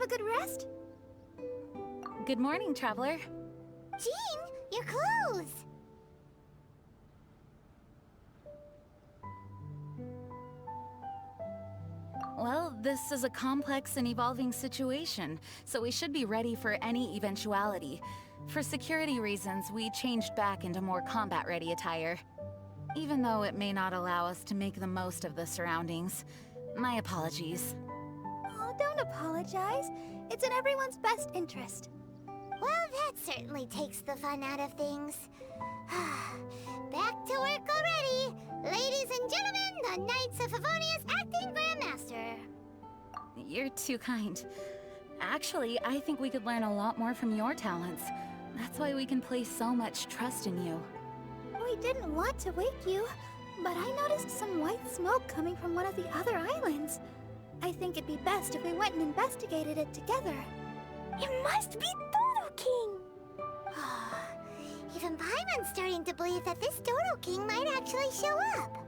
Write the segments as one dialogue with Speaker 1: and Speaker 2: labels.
Speaker 1: have a good rest?
Speaker 2: Good morning, traveler.
Speaker 1: Jean, your clothes!
Speaker 2: Well, this is a complex and evolving situation, so we should be ready for any eventuality. For security reasons, we changed back into more combat-ready attire. Even though it may not allow us to make the most of the surroundings. My apologies.
Speaker 1: Oh, don't apologize. It's in everyone's best interest. Well, that certainly takes the fun out of things. Back to work already! Ladies and gentlemen, the Knights of Favonius Acting Grandmaster!
Speaker 2: You're too kind. Actually, I think we could learn a lot more from your talents. That's why we can place so much trust in you.
Speaker 1: We didn't want to wake you, but I noticed some white smoke coming from one of the other islands. I think it'd be best if we went and investigated it together. It must be Dodo King! Even Paimon's starting to believe that this Dodo King might actually show up.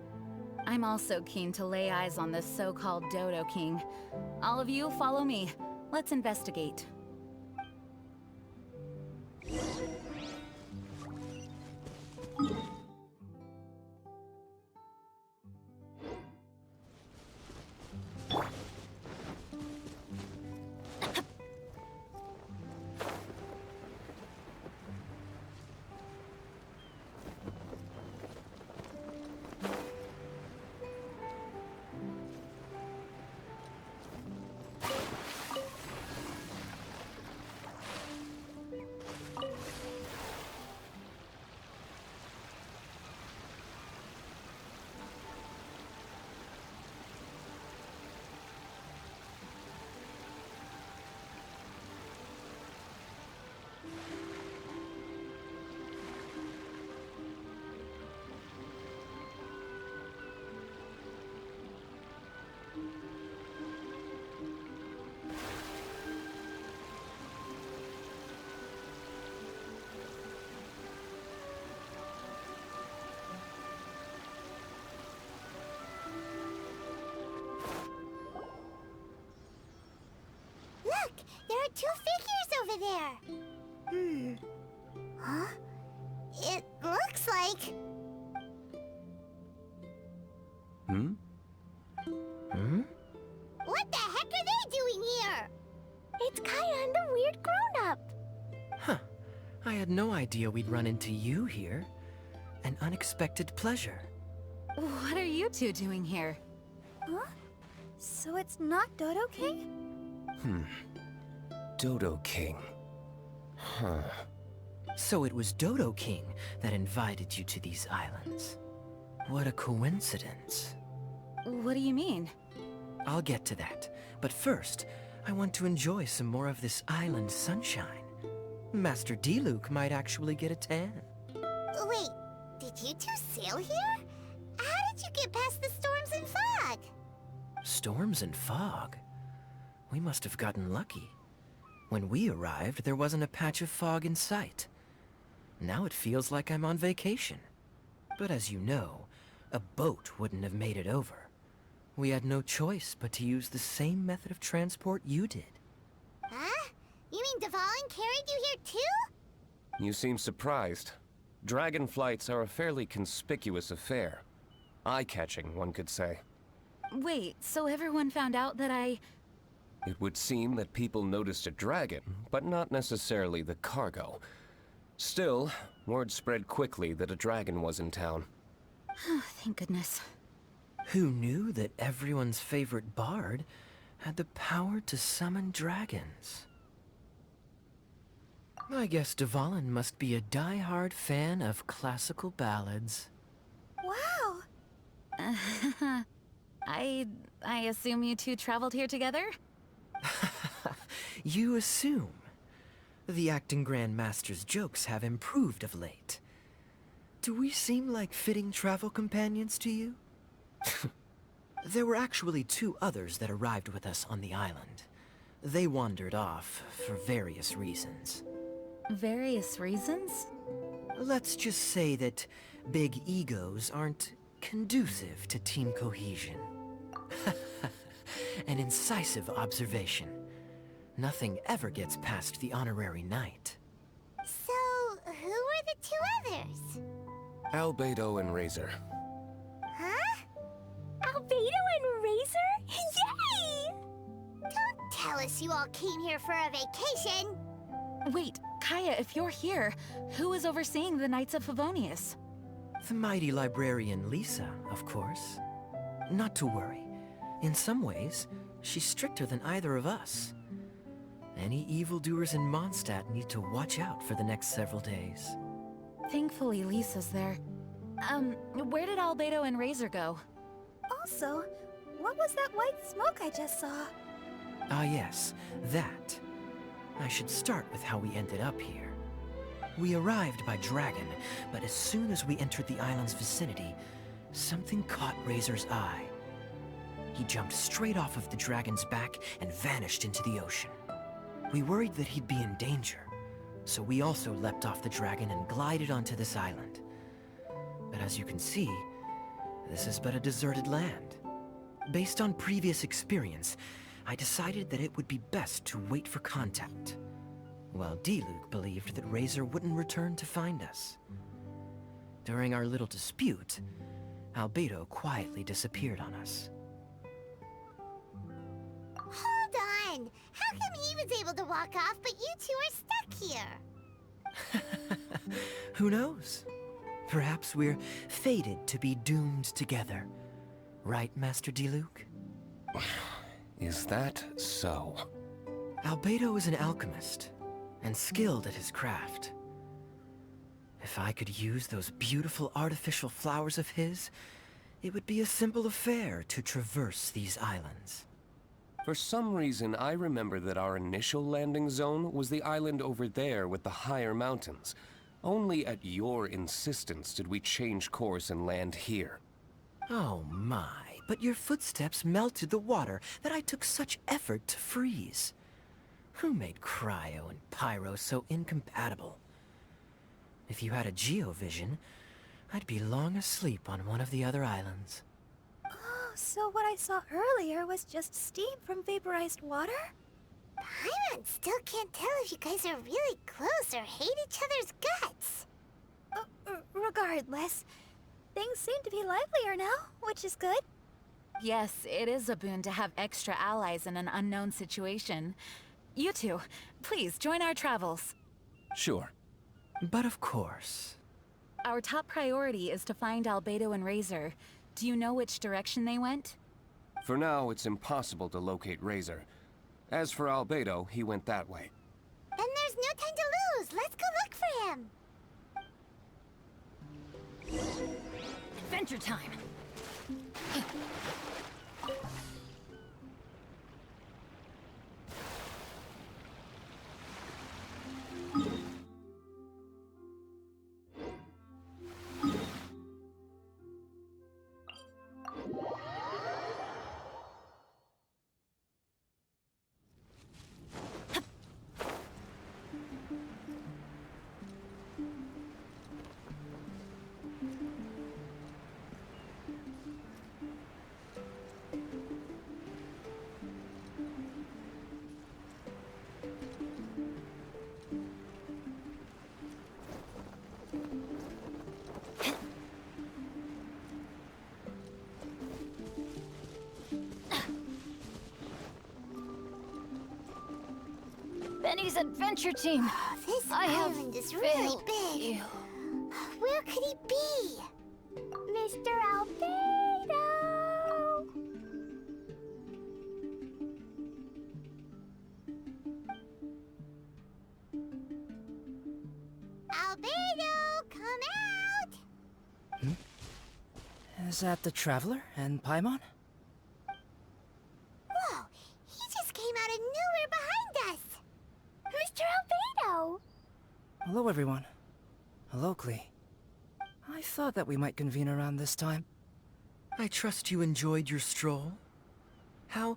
Speaker 2: I'm also keen to lay eyes on this so-called Dodo King. All of you, follow me. Let's investigate.
Speaker 1: Look! There are two figures over there! Huh? It looks like... What the heck are they doing here? It's Kaya and the weird grown-up.
Speaker 3: Huh. I had no idea we'd run into you here. An unexpected pleasure.
Speaker 2: What are you two doing here?
Speaker 1: Huh? So it's not Dodo King?
Speaker 4: Dodo King. Huh.
Speaker 3: So it was Dodo King that invited you to these islands. What a coincidence.
Speaker 2: What do you mean?
Speaker 3: I'll get to that, but first, I want to enjoy some more of this island sunshine. Master Diluc might actually get a tan.
Speaker 1: Wait, did you two sail here? How did you get past the storms and fog?
Speaker 3: Storms and fog? We must have gotten lucky. When we arrived, there wasn't a patch of fog in sight. Now it feels like I'm on vacation. But as you know, a boat wouldn't have made it over. We had no choice but to use the same method of transport you did.
Speaker 1: Huh? You mean Dvalin carried you here too?
Speaker 4: You seem surprised. Dragon flights are a fairly conspicuous affair. Eye-catching, one could say.
Speaker 2: Wait, so everyone found out that
Speaker 4: It would seem that people noticed a dragon, but not necessarily the cargo. Still, word spread quickly that a dragon was in town.
Speaker 2: Oh, thank goodness.
Speaker 3: Who knew that everyone's favorite bard had the power to summon dragons? I guess Dvalin must be a die-hard fan of classical ballads.
Speaker 1: Wow!
Speaker 2: I assume you two traveled here together?
Speaker 3: You assume. The acting Grandmaster's jokes have improved of late. Do we seem like fitting travel companions to you? There were actually two others that arrived with us on the island. They wandered off for various reasons.
Speaker 2: Various reasons?
Speaker 3: Let's just say that big egos aren't conducive to team cohesion. An incisive observation. Nothing ever gets past the honorary knight.
Speaker 1: So, who were the two others?
Speaker 4: Albedo and Razor.
Speaker 1: Huh? Albedo and Razor? Yay! Don't tell us you all came here for a vacation.
Speaker 2: Wait, Kaya, if you're here, who is overseeing the Knights of Favonius?
Speaker 3: The mighty librarian Lisa, of course. Not to worry. In some ways, she's stricter than either of us. Any evildoers in Mondstadt need to watch out for the next several days.
Speaker 2: Thankfully, Lisa's there. Where did Albedo and Razor go?
Speaker 1: Also, what was that white smoke I just saw?
Speaker 3: Ah yes, that. I should start with how we ended up here. We arrived by dragon, but as soon as we entered the island's vicinity, something caught Razor's eye. He jumped straight off of the dragon's back and vanished into the ocean. We worried that he'd be in danger, so we also leapt off the dragon and glided onto this island. But as you can see, this is but a deserted land. Based on previous experience, I decided that it would be best to wait for contact, while Diluc believed that Razor wouldn't return to find us. During our little dispute, Albedo quietly disappeared on us.
Speaker 1: Hold on! How come he was able to walk off, but you two are stuck here?
Speaker 3: Who knows? Perhaps we're fated to be doomed together. Right, Master Diluc?
Speaker 4: Is that so?
Speaker 3: Albedo is an alchemist, and skilled at his craft. If I could use those beautiful artificial flowers of his, it would be a simple affair to traverse these islands.
Speaker 4: For some reason, I remember that our initial landing zone was the island over there with the higher mountains. Only at your insistence did we change course and land here.
Speaker 3: Oh my, but your footsteps melted the water that I took such effort to freeze. Who made cryo and pyro so incompatible? If you had a geovision, I'd be long asleep on one of the other islands.
Speaker 1: Oh, so what I saw earlier was just steam from vaporized water? Paimon still can't tell if you guys are really close or hate each other's guts. Regardless, things seem to be livelier now, which is good.
Speaker 2: Yes, it is a boon to have extra allies in an unknown situation. You two, please join our travels.
Speaker 4: Sure.
Speaker 3: But of course.
Speaker 2: Our top priority is to find Albedo and Razor. Do you know which direction they went?
Speaker 4: For now, it's impossible to locate Razor. As for Albedo, he went that way.
Speaker 1: Then there's no time to lose. Let's go look for him.
Speaker 2: Adventure time! Benny's adventure team.
Speaker 1: This
Speaker 2: I have
Speaker 1: island is really
Speaker 2: failed
Speaker 1: big.
Speaker 2: you.
Speaker 1: Where could he be? Mr. Albedo! Albedo, come out!
Speaker 5: Is that the Traveler and Paimon?
Speaker 1: Whoa, he just came out of nowhere behind us! Mr. Albedo!
Speaker 5: Hello, everyone. Hello, Klee. I thought that we might convene around this time.
Speaker 3: I trust you enjoyed your stroll. How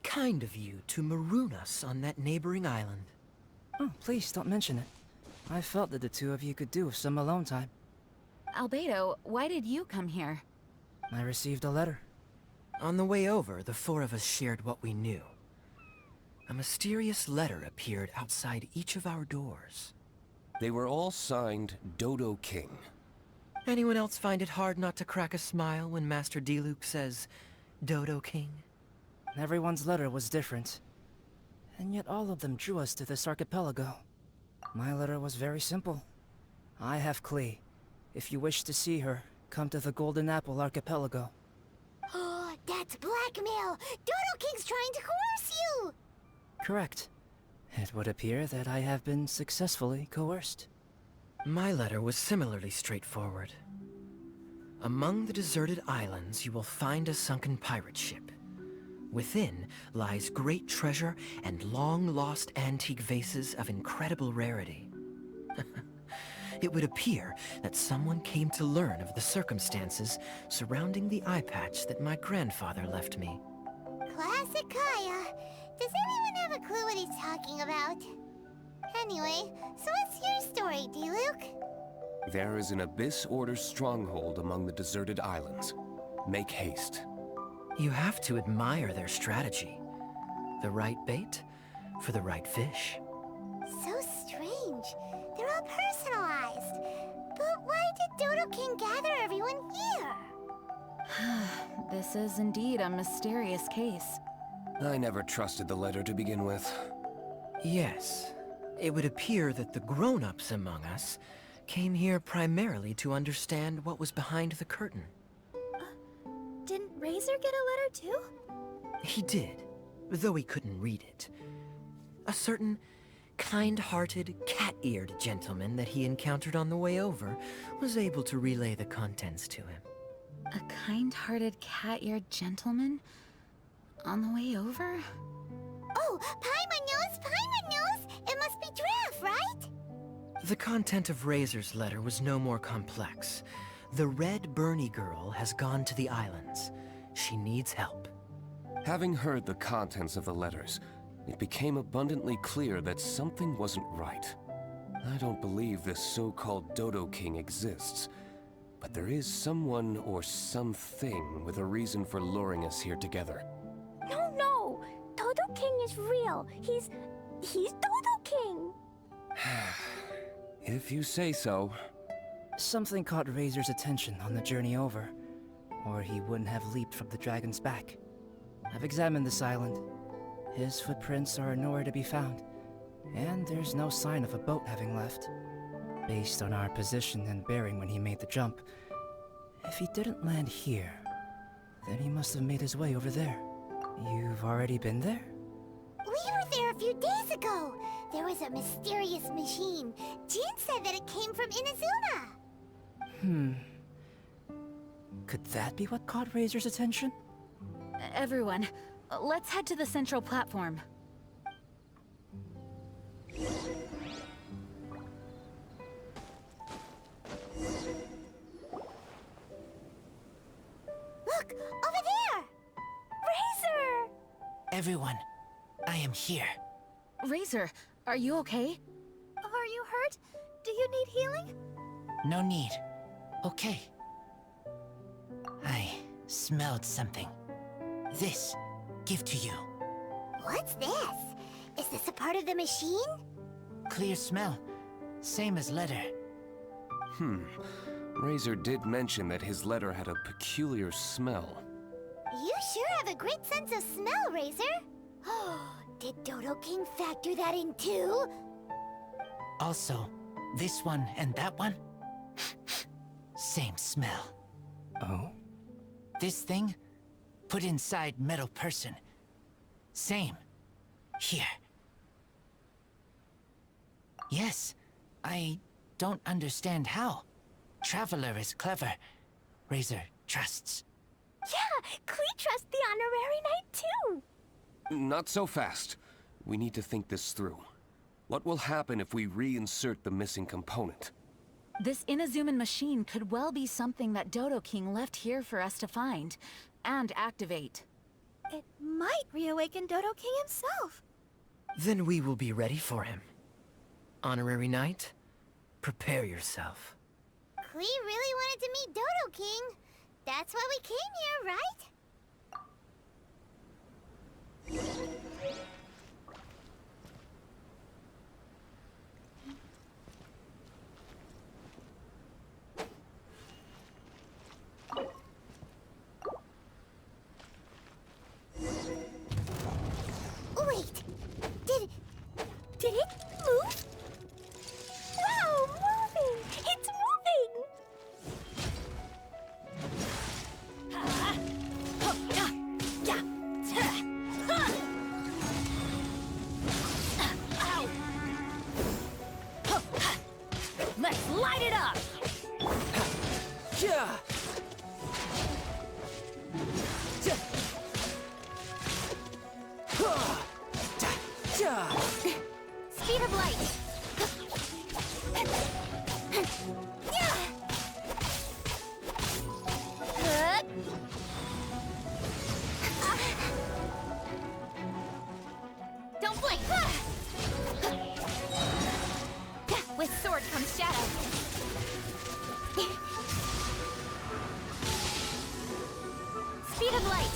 Speaker 3: kind of you to maroon us on that neighboring island.
Speaker 5: Oh, please don't mention it. I felt that the two of you could do with some alone time.
Speaker 2: Albedo, why did you come here?
Speaker 5: I received a letter.
Speaker 3: On the way over, the four of us shared what we knew. A mysterious letter appeared outside each of our doors.
Speaker 4: They were all signed Dodo King.
Speaker 3: Anyone else find it hard not to crack a smile when Master Diluc says, Dodo King?
Speaker 5: Everyone's letter was different. And yet all of them drew us to this archipelago. My letter was very simple. I have Klee. If you wish to see her, come to the Golden Apple Archipelago.
Speaker 1: Oh, that's blackmail! Dodo King's trying to coerce you!
Speaker 5: Correct. It would appear that I have been successfully coerced.
Speaker 3: My letter was similarly straightforward. Among the deserted islands, you will find a sunken pirate ship. Within lies great treasure and long-lost antique vases of incredible rarity. It would appear that someone came to learn of the circumstances surrounding the eye patch that my grandfather left me.
Speaker 1: Classic Kaya. Does anyone have a clue what he's talking about? Anyway, so what's your story, Diluc?
Speaker 4: There is an Abyss Order stronghold among the deserted islands. Make haste.
Speaker 3: You have to admire their strategy. The right bait for the right fish.
Speaker 1: So strange. They're all personalized. But why did Dodo King gather everyone here?
Speaker 2: This is indeed a mysterious case.
Speaker 4: I never trusted the letter to begin with.
Speaker 3: Yes, it would appear that the grown-ups among us came here primarily to understand what was behind the curtain.
Speaker 1: Didn't Razor get a letter too?
Speaker 3: He did, though he couldn't read it. A certain kind-hearted, cat-eared gentleman that he encountered on the way over was able to relay the contents to him.
Speaker 2: A kind-hearted, cat-eared gentleman? On the way over?
Speaker 1: Oh, Paimon knows! It must be Giraffe, right?
Speaker 3: The content of Razor's letter was no more complex. The Red Bernie girl has gone to the islands. She needs help.
Speaker 4: Having heard the contents of the letters, it became abundantly clear that something wasn't right. I don't believe this so-called Dodo King exists, but there is someone or something with a reason for luring us here together.
Speaker 1: No! Dodo King is real. He's Dodo King!
Speaker 4: If you say so.
Speaker 5: Something caught Razor's attention on the journey over, or he wouldn't have leaped from the dragon's back. I've examined this island. His footprints are nowhere to be found, and there's no sign of a boat having left. Based on our position and bearing when he made the jump, if he didn't land here, then he must have made his way over there. You've already been there?
Speaker 1: We were there a few days ago. There was a mysterious machine. Jean said that it came from Inazuma.
Speaker 5: Could that be what caught Razor's attention?
Speaker 2: Everyone, let's head to the central platform.
Speaker 1: Look, over there! Razor!
Speaker 6: Everyone, I am here.
Speaker 2: Razor, are you okay?
Speaker 1: Are you hurt? Do you need healing?
Speaker 6: No need. Okay. I smelled something. This, give to you.
Speaker 1: What's this? Is this a part of the machine?
Speaker 6: Clear smell. Same as letter.
Speaker 4: Razor did mention that his letter had a peculiar smell.
Speaker 1: You sure have a great sense of smell, Razor. Oh, did Dodo King factor that in too?
Speaker 6: Also, this one and that one? Same smell.
Speaker 5: Oh?
Speaker 6: This thing? Put inside metal person. Same. Here. Yes, I don't understand how. Traveler is clever. Razor trusts.
Speaker 1: Yeah, Klee trusts the honorary knight too.
Speaker 4: Not so fast. We need to think this through. What will happen if we reinsert the missing component?
Speaker 2: This Inazuman machine could well be something that Dodo King left here for us to find and activate.
Speaker 1: It might reawaken Dodo King himself.
Speaker 3: Then we will be ready for him. Honorary Knight, prepare yourself.
Speaker 1: Klee really wanted to meet Dodo King. That's why we came here, right?
Speaker 2: Light it up!
Speaker 5: Yeah!
Speaker 1: Speed of light. Don't blink. With sword comes shadow. Speed of light.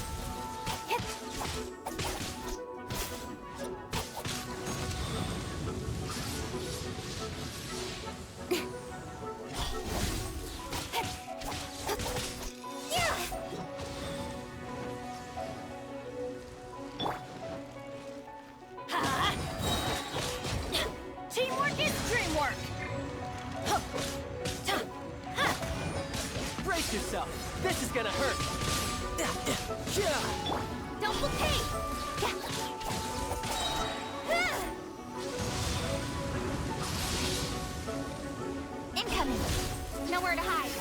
Speaker 2: Teamwork is dreamwork!
Speaker 7: Brace yourself! This is gonna hurt!
Speaker 1: Double K! Incoming! Nowhere to hide!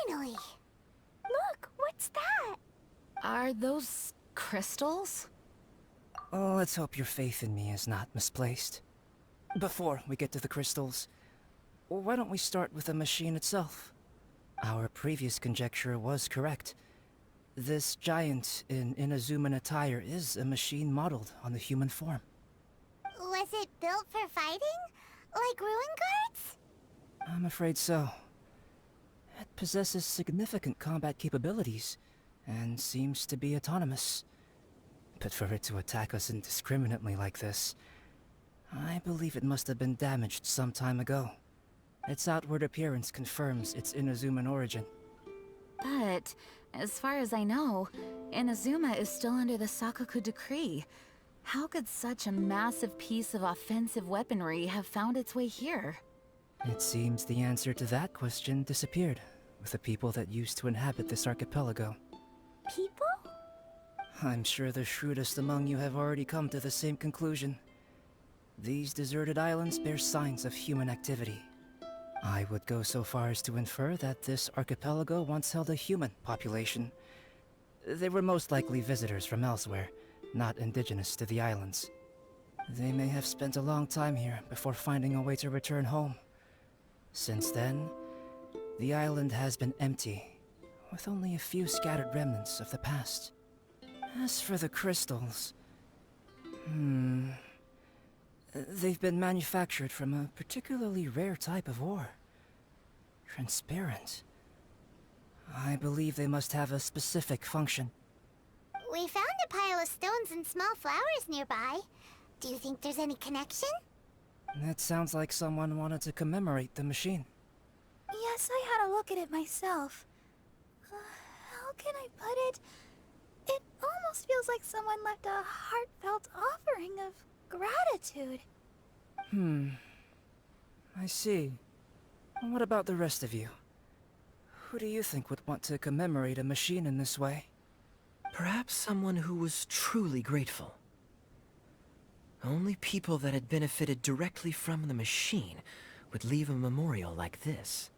Speaker 1: Finally! Look, what's that?
Speaker 2: Are those crystals?
Speaker 5: Oh, let's hope your faith in me is not misplaced. Before we get to the crystals, why don't we start with the machine itself? Our previous conjecture was correct. This giant in Inazuman attire is a machine modeled on the human form.
Speaker 1: Was it built for fighting? Like ruin guards?
Speaker 5: I'm afraid so. It possesses significant combat capabilities, and seems to be autonomous. But for it to attack us indiscriminately like this, I believe it must have been damaged some time ago. Its outward appearance confirms its Inazuman origin.
Speaker 2: But, as far as I know, Inazuma is still under the Sakoku decree. How could such a massive piece of offensive weaponry have found its way here?
Speaker 5: It seems the answer to that question disappeared with the people that used to inhabit this archipelago.
Speaker 1: People?
Speaker 5: I'm sure the shrewdest among you have already come to the same conclusion. These deserted islands bear signs of human activity. I would go so far as to infer that this archipelago once held a human population. They were most likely visitors from elsewhere, not indigenous to the islands. They may have spent a long time here before finding a way to return home. Since then, the island has been empty, with only a few scattered remnants of the past. As for the crystals... They've been manufactured from a particularly rare type of ore. Transparent. I believe they must have a specific function.
Speaker 1: We found a pile of stones and small flowers nearby. Do you think there's any connection?
Speaker 5: It sounds like someone wanted to commemorate the machine.
Speaker 1: Yes, I had a look at it myself. How can I put it? It almost feels like someone left a heartfelt offering of gratitude.
Speaker 5: I see. What about the rest of you? Who do you think would want to commemorate a machine in this way?
Speaker 3: Perhaps someone who was truly grateful. Only people that had benefited directly from the machine would leave a memorial like this.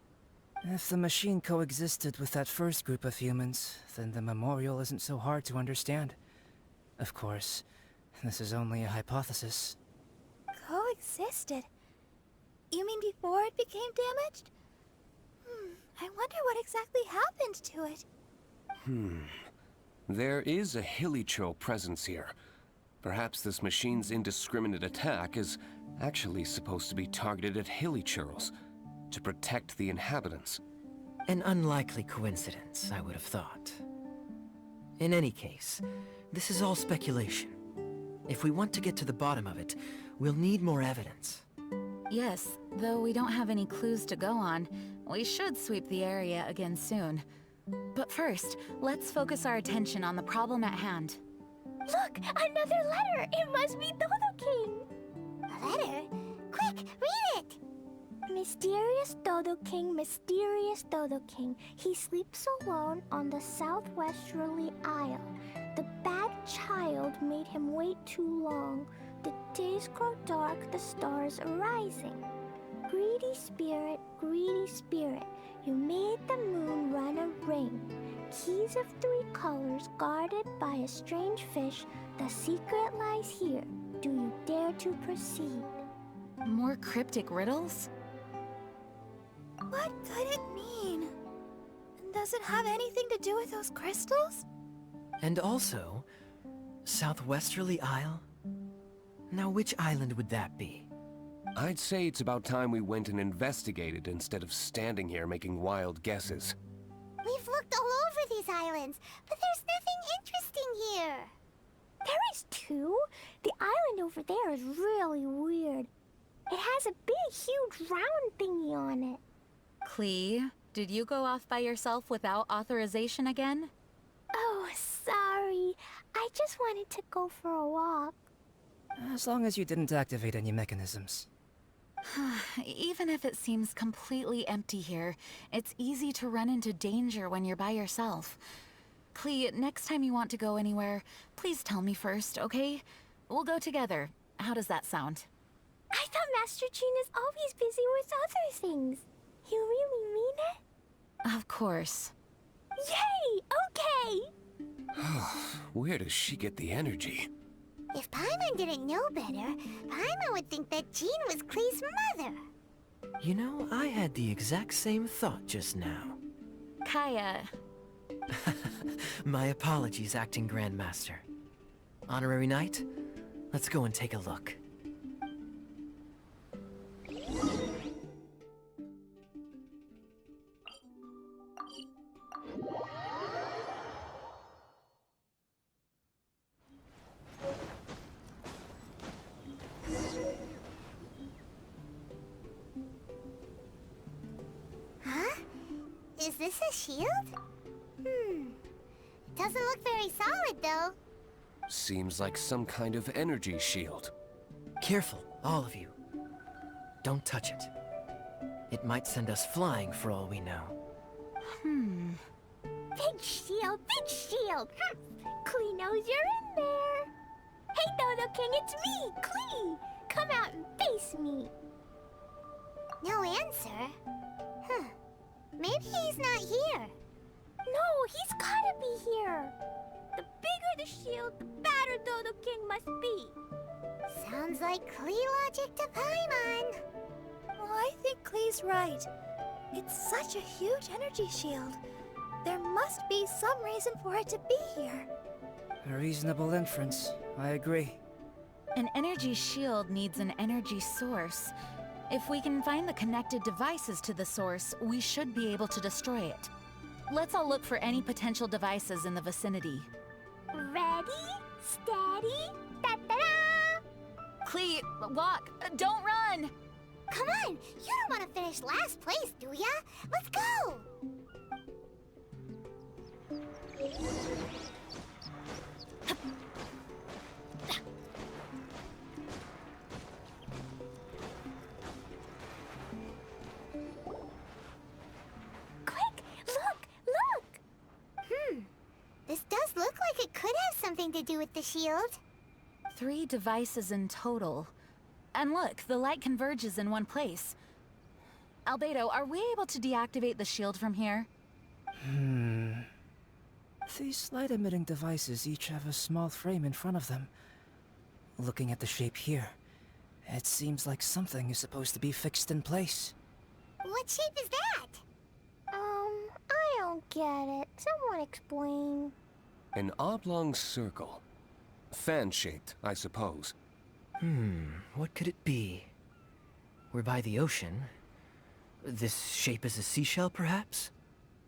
Speaker 5: If the machine coexisted with that first group of humans, then the memorial isn't so hard to understand. Of course, this is only a hypothesis.
Speaker 1: Coexisted? You mean before it became damaged? I wonder what exactly happened to it.
Speaker 4: There is a Hilichurl presence here. Perhaps this machine's indiscriminate attack is actually supposed to be targeted at Hilichurls, to protect the inhabitants.
Speaker 3: An unlikely coincidence, I would have thought. In any case, this is all speculation. If we want to get to the bottom of it, we'll need more evidence.
Speaker 2: Yes, though we don't have any clues to go on, we should sweep the area again soon. But first, let's focus our attention on the problem at hand.
Speaker 1: Look! Another letter! It must be Dodo King! A letter? Quick!
Speaker 8: Mysterious Dodo King. He sleeps alone on the southwesterly isle. The bad child made him wait too long. The days grow dark, the stars are rising. Greedy spirit, you made the moon run a ring. Keys of 3 colors guarded by a strange fish. The secret lies here. Do you dare to proceed?
Speaker 2: More cryptic riddles?
Speaker 1: What could it mean? Does it have anything to do with those crystals?
Speaker 3: And also, Southwesterly Isle? Now which island would that be?
Speaker 4: I'd say it's about time we went and investigated instead of standing here making wild guesses.
Speaker 8: We've looked all over these islands, but there's nothing interesting here. There is too. The island over there is really weird. It has a big, huge round thingy on it.
Speaker 2: Klee, did you go off by yourself without authorization again?
Speaker 8: Oh, sorry. I just wanted to go for a walk.
Speaker 5: As long as you didn't activate any mechanisms.
Speaker 2: Even if it seems completely empty here, it's easy to run into danger when you're by yourself. Klee, next time you want to go anywhere, please tell me first, okay? We'll go together. How does that sound?
Speaker 8: I thought Master Jean is always busy with other things. You really mean it?
Speaker 2: Of course.
Speaker 8: Yay! Okay!
Speaker 4: Where does she get the energy?
Speaker 8: If Paimon didn't know better, Paimon would think that Jean was Klee's mother.
Speaker 3: You know, I had the exact same thought just now.
Speaker 2: Kaya.
Speaker 3: My apologies, Acting Grandmaster. Honorary Knight, let's go and take a look.
Speaker 8: Is this a shield? It doesn't look very solid, though.
Speaker 4: Seems like some kind of energy shield.
Speaker 3: Careful, all of you. Don't touch it. It might send us flying for all we know.
Speaker 8: Big shield, big shield. Klee knows you're in there. Hey, Dodo King, it's me, Klee. Come out and face me. No answer? Maybe he's not here. No, he's gotta be here. The bigger the shield, the badder Dodo King must be. Sounds like Klee logic to Paimon.
Speaker 1: Well, I think Klee's right. It's such a huge energy shield. There must be some reason for it to be here.
Speaker 5: A reasonable inference. I agree.
Speaker 2: An energy shield needs an energy source. If we can find the connected devices to the source, we should be able to destroy it. Let's all look for any potential devices in the vicinity.
Speaker 8: Ready, steady, da-da-da!
Speaker 2: Klee, walk! Don't run!
Speaker 8: Come on, you don't want to finish last place, do ya? Let's go! Quick, look! This does look like it could have something to do with the shield.
Speaker 2: 3 devices in total. And look, the light converges in one place. Albedo, are we able to deactivate the shield from here?
Speaker 5: These light-emitting devices each have a small frame in front of them. Looking at the shape here, it seems like something is supposed to be fixed in place.
Speaker 8: What shape is that? I don't get it. Someone explain.
Speaker 4: An oblong circle. Fan-shaped, I suppose.
Speaker 3: What could it be? We're by the ocean. This shape is a seashell, perhaps?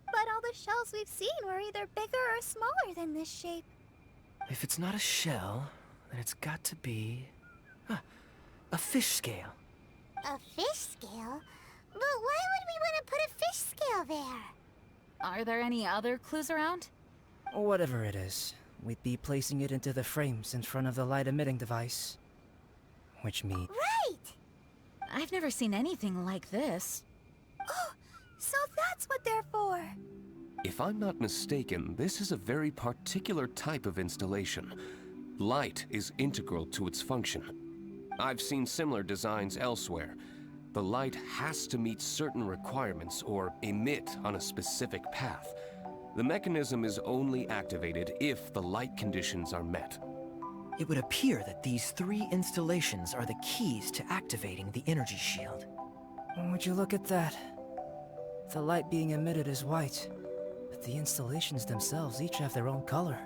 Speaker 1: But all the shells we've seen were either bigger or smaller than this shape.
Speaker 3: If it's not a shell, then it's got to be... a fish scale.
Speaker 8: A fish scale? But why would we want to put a fish scale there?
Speaker 2: Are there any other clues around?
Speaker 5: Whatever it is, we'd be placing it into the frames in front of the light-emitting device. Which means...
Speaker 8: Right!
Speaker 2: I've never seen anything like this.
Speaker 1: Oh, so that's what they're for.
Speaker 4: If I'm not mistaken, this is a very particular type of installation. Light is integral to its function. I've seen similar designs elsewhere. The light has to meet certain requirements or emit on a specific path. The mechanism is only activated if the light conditions are met.
Speaker 3: It would appear that these 3 installations are the keys to activating the energy shield.
Speaker 5: Would you look at that? The light being emitted is white, but the installations themselves each have their own color.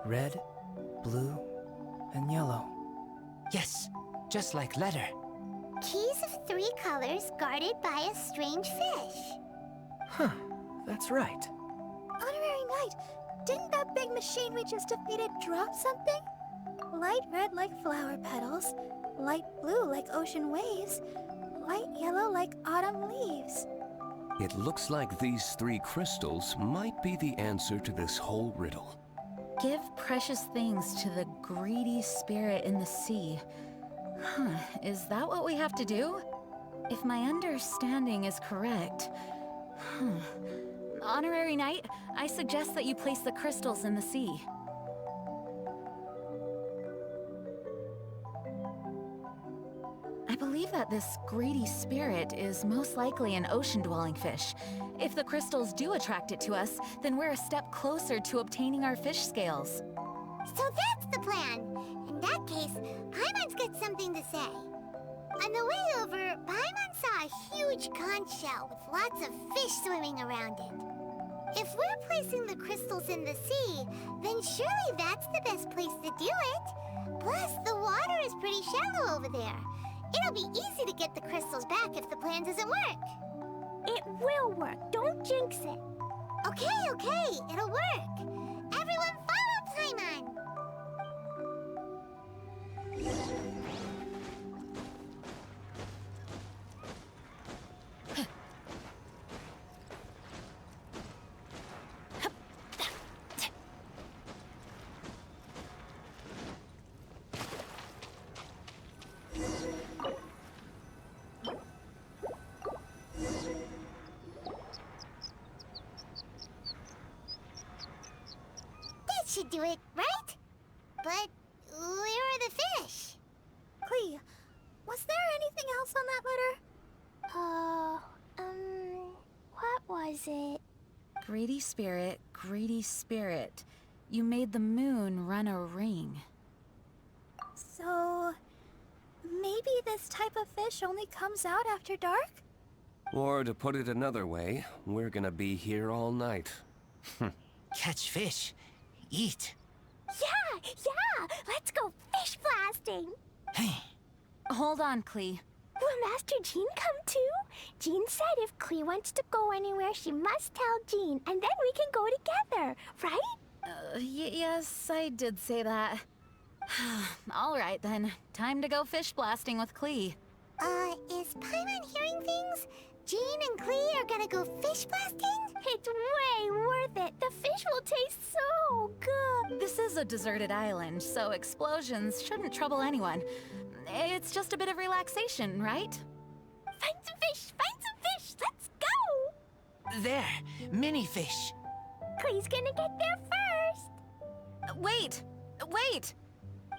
Speaker 5: Red, blue, and yellow.
Speaker 6: Yes, just like letter.
Speaker 8: Keys of 3 colors guarded by a strange fish.
Speaker 3: Huh, that's right.
Speaker 1: Honorary Knight, didn't that big machine we just defeated drop something? Light red like flower petals, light blue like ocean waves, light yellow like autumn leaves.
Speaker 4: It looks like these 3 crystals might be the answer to this whole riddle.
Speaker 2: Give precious things to the greedy spirit in the sea. Huh, is that what we have to do? If my understanding is correct... Honorary Knight, I suggest that you place the crystals in the sea. I believe that this greedy spirit is most likely an ocean-dwelling fish. If the crystals do attract it to us, then we're a step closer to obtaining our fish scales.
Speaker 8: So that's the plan. In that case, Paimon's got something to say. On the way over, Paimon saw a huge conch shell with lots of fish swimming around it. If we're placing the crystals in the sea, then surely that's the best place to do it. Plus, the water is pretty shallow over there. It'll be easy to get the crystals back if the plan doesn't work. It will work. Don't jinx it. Okay, it'll work. Everyone follow Paimon! Should do it, right? But where are the fish?
Speaker 1: Clee, was there anything else on that letter?
Speaker 8: What was it?
Speaker 2: Greedy spirit, you made the moon run a ring.
Speaker 1: So, maybe this type of fish only comes out after dark?
Speaker 4: Or to put it another way, we're gonna be here all night.
Speaker 6: Catch fish. Eat.
Speaker 8: Yeah! Let's go fish blasting!
Speaker 6: Hey.
Speaker 2: Hold on, Clee.
Speaker 8: Will Master Jean come too? Jean said if Clee wants to go anywhere, she must tell Jean, and then we can go together, right?
Speaker 2: Yes, I did say that. All right then, time to go fish blasting with Clee.
Speaker 8: Is Paimon hearing things? Jean and Clee are gonna go fish blasting? It's way worth it. The fish will taste so good.
Speaker 2: This is a deserted island, so explosions shouldn't trouble anyone. It's just a bit of relaxation, right?
Speaker 8: Find some fish! Let's go!
Speaker 6: There, mini fish.
Speaker 8: Clee's gonna get there first.
Speaker 2: Wait!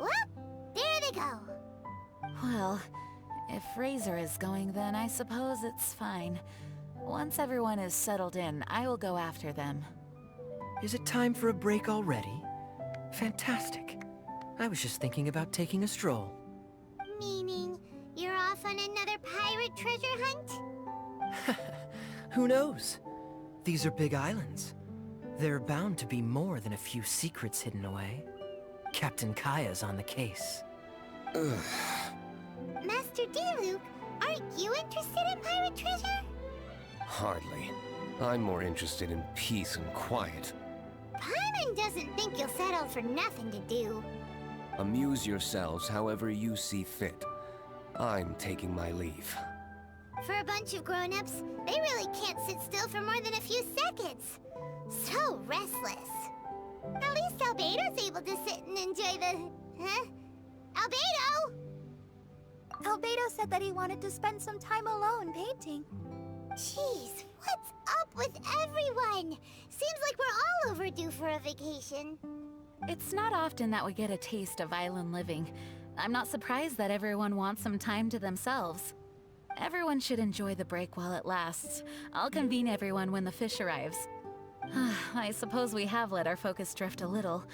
Speaker 8: Whoop! There they go.
Speaker 2: Well, if Razor is going, then I suppose it's fine. Once everyone is settled in, I will go after them.
Speaker 3: Is it time for a break already? Fantastic. I was just thinking about taking a stroll.
Speaker 8: Meaning, you're off on another pirate treasure hunt?
Speaker 3: Who knows? These are big islands. There are bound to be more than a few secrets hidden away. Captain Kaya's on the case.
Speaker 8: Master Diluc, aren't you interested in pirate treasure?
Speaker 4: Hardly. I'm more interested in peace and quiet.
Speaker 8: Paimon doesn't think you'll settle for nothing to do.
Speaker 4: Amuse yourselves however you see fit. I'm taking my leave.
Speaker 8: For a bunch of grown-ups, they really can't sit still for more than a few seconds. So restless. At least Albedo's able to sit and enjoy the... Huh? Albedo!
Speaker 1: Albedo said that he wanted to spend some time alone painting.
Speaker 9: Jeez, what's up with everyone? Seems like we're all overdue for a vacation.
Speaker 2: It's not often that we get a taste of island living. I'm not surprised that everyone wants some time to themselves. Everyone should enjoy the break while it lasts. I'll convene everyone when the fish arrives. I suppose we have let our focus drift a little,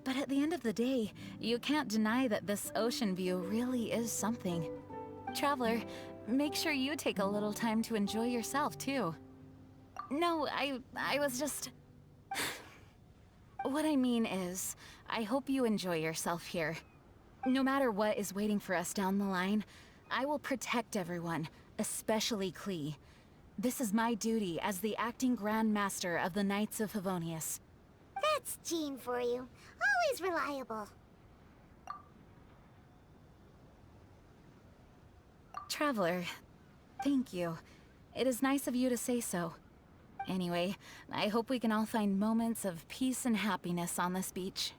Speaker 2: but at the end of the day, you can't deny that this ocean view really is something. Traveler, make sure you take a little time to enjoy yourself, too. No, I was just... What I mean is, I hope you enjoy yourself here. No matter what is waiting for us down the line, I will protect everyone, especially Klee. This is my duty as the acting Grand Master of the Knights of Favonius.
Speaker 9: That's Jean for you. Always reliable.
Speaker 2: Traveler, thank you. It is nice of you to say so. Anyway, I hope we can all find moments of peace and happiness on this beach.